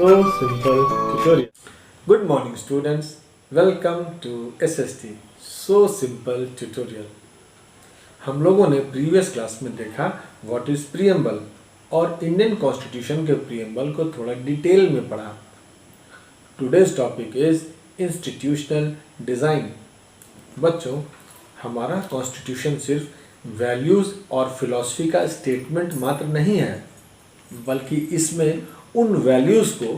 So simple tutorial. Good morning students. Welcome to SST So simple tutorial. हम लोगों ने previous class में देखा व्हाट इज प्रीएम्बल और इंडियन कॉन्स्टिट्यूशन के प्रीएम्बल को थोड़ा डिटेल में पढ़ा. Today's topic is institutional design. बच्चों, हमारा कॉन्स्टिट्यूशन सिर्फ वैल्यूज़ और फिलॉसफी का स्टेटमेंट मात्र नहीं है, बल्कि इसमें उन वैल्यूज़ को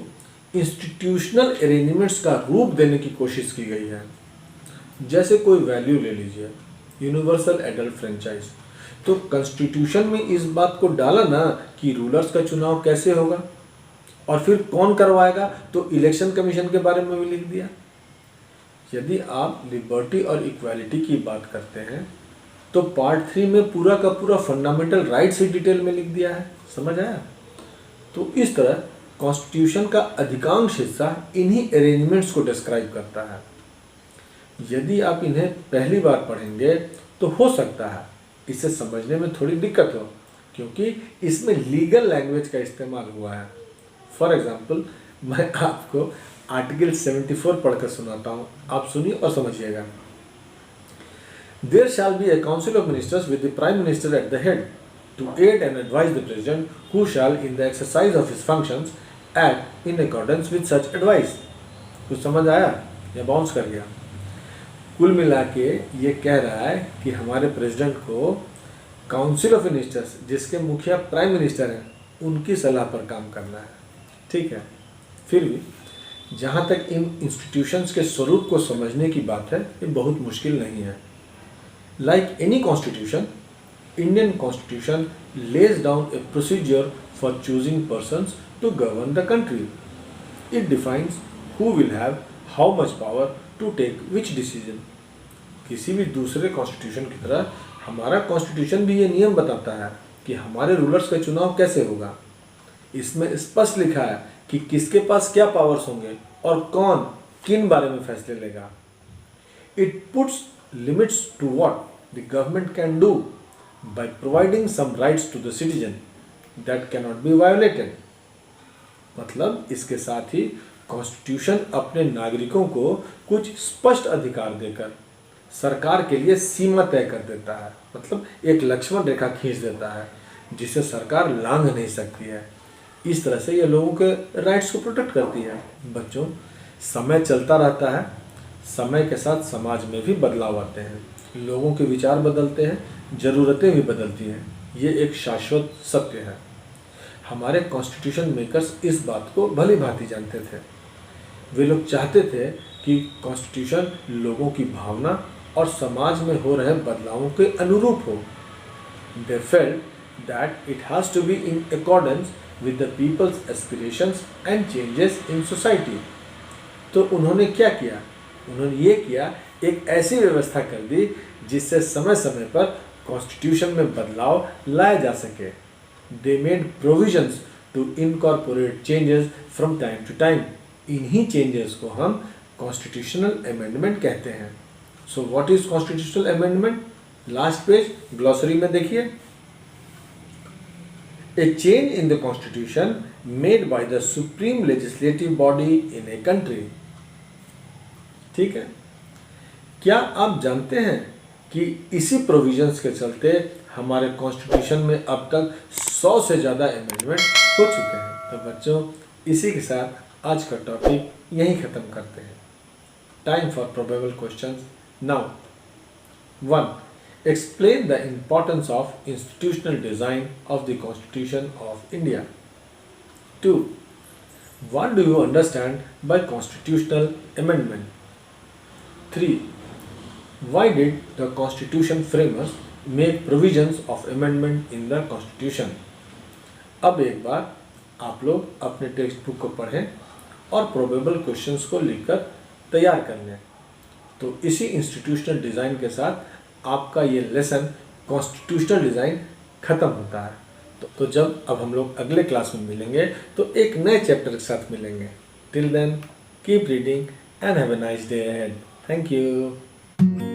इंस्टीट्यूशनल अरेंजमेंट्स का रूप देने की कोशिश की गई है. जैसे कोई वैल्यू ले लीजिए, यूनिवर्सल एडल्ट फ्रेंचाइज. तो कॉन्स्टिट्यूशन में इस बात को डाला ना कि रूलर्स का चुनाव कैसे होगा और फिर कौन करवाएगा, तो इलेक्शन कमीशन के बारे में भी लिख दिया. यदि आप लिबर्टी और इक्वालिटी की बात करते हैं तो पार्ट 3 में पूरा का पूरा फंडामेंटल राइट्स ही डिटेल में लिख दिया है. समझ आया? तो इस तरह कॉन्स्टिट्यूशन का अधिकांश हिस्सा इन्हीं अरेंजमेंट्स को डिस्क्राइब करता है. यदि आप इन्हें पहली बार पढ़ेंगे तो हो सकता है इसे समझने में थोड़ी दिक्कत हो, क्योंकि इसमें लीगल लैंग्वेज का इस्तेमाल हुआ है. फॉर एग्जाम्पल, मैं आपको आर्टिकल 74 पढ़कर सुनाता हूँ, आप सुनिए और समझिएगा. There shall be a council of ministers with the prime minister at the head to aid and advise the president, who shall in the exercise of his functions act in accordance with such advice. कुछ समझ आया या bounce कर गया? कुल मिला के ये कह रहा है कि हमारे प्रेसिडेंट को काउंसिल ऑफ मिनिस्टर्स, जिसके मुखिया प्राइम मिनिस्टर हैं, उनकी सलाह पर काम करना है. ठीक है. फिर भी जहाँ तक इन इंस्टीट्यूशंस के स्वरूप को समझने की बात है, ये बहुत मुश्किल नहीं है. Like any constitution, Indian constitution lays down a procedure for choosing persons to govern the country. It defines who will have how much power to take which decision. किसी भी दूसरे कॉन्स्टिट्यूशन की तरह हमारा कॉन्स्टिट्यूशन भी ये नियम बताता है कि हमारे रूलर्स का चुनाव कैसे होगा. इसमें स्पष्ट लिखा है कि किसके पास क्या पावर्स होंगे और कौन किन बारे में फैसले लेगा. It puts limits to what the government can do by providing some rights to the citizen that cannot be violated. मतलब इसके साथ ही कॉन्स्टिट्यूशन अपने नागरिकों को कुछ स्पष्ट अधिकार देकर सरकार के लिए सीमा तय कर देता है. मतलब एक लक्ष्मण रेखा खींच देता है जिसे सरकार लांघ नहीं सकती है. इस तरह से ये लोगों के राइट्स को प्रोटेक्ट करती है. बच्चों, समय चलता रहता है, समय के साथ समाज में भी बदलाव आते हैं, लोगों के विचार बदलते हैं, ज़रूरतें भी बदलती हैं. ये एक शाश्वत सत्य है. हमारे कॉन्स्टिट्यूशन मेकर्स इस बात को भली भांति जानते थे. वे लोग चाहते थे कि कॉन्स्टिट्यूशन लोगों की भावना और समाज में हो रहे बदलावों के अनुरूप हो. They felt that it has to be in accordance with the people's aspirations and changes in society. तो उन्होंने क्या किया? उन्होंने ये किया, एक ऐसी व्यवस्था कर दी जिससे समय समय पर कॉन्स्टिट्यूशन में बदलाव लाए जा सके. They made provisions to incorporate changes from time to time. इन्हीं चेंजेस को हम कॉन्स्टिट्यूशनल अमेंडमेंट कहते हैं. So what is constitutional amendment? Last page glossary में देखिए. A change in the constitution made by the supreme legislative body in a country. ठीक है. क्या आप जानते हैं कि इसी प्रोविजंस के चलते हमारे कॉन्स्टिट्यूशन में अब तक 100 से ज़्यादा अमेंडमेंट हो चुके हैं. तो बच्चों, इसी के साथ आज का टॉपिक यहीं ख़त्म करते हैं. Time for probable questions now. 1. Explain the importance of institutional design of the Constitution of India. 2. What do you understand by constitutional amendment? 3. Why did the Constitution framers make provisions of amendment in the Constitution? अब एक बार आप लोग अपने text book को पढ़ें और probable questions को लिखकर तैयार कर लें. तो इसी इंस्टीट्यूशनल डिज़ाइन के साथ आपका ये लेसन कॉन्स्टिट्यूशनल डिज़ाइन ख़त्म होता है. तो जब अब हम लोग अगले क्लास में मिलेंगे तो एक नए चैप्टर के साथ मिलेंगे. Till then keep reading and have a nice day ahead. Thank you.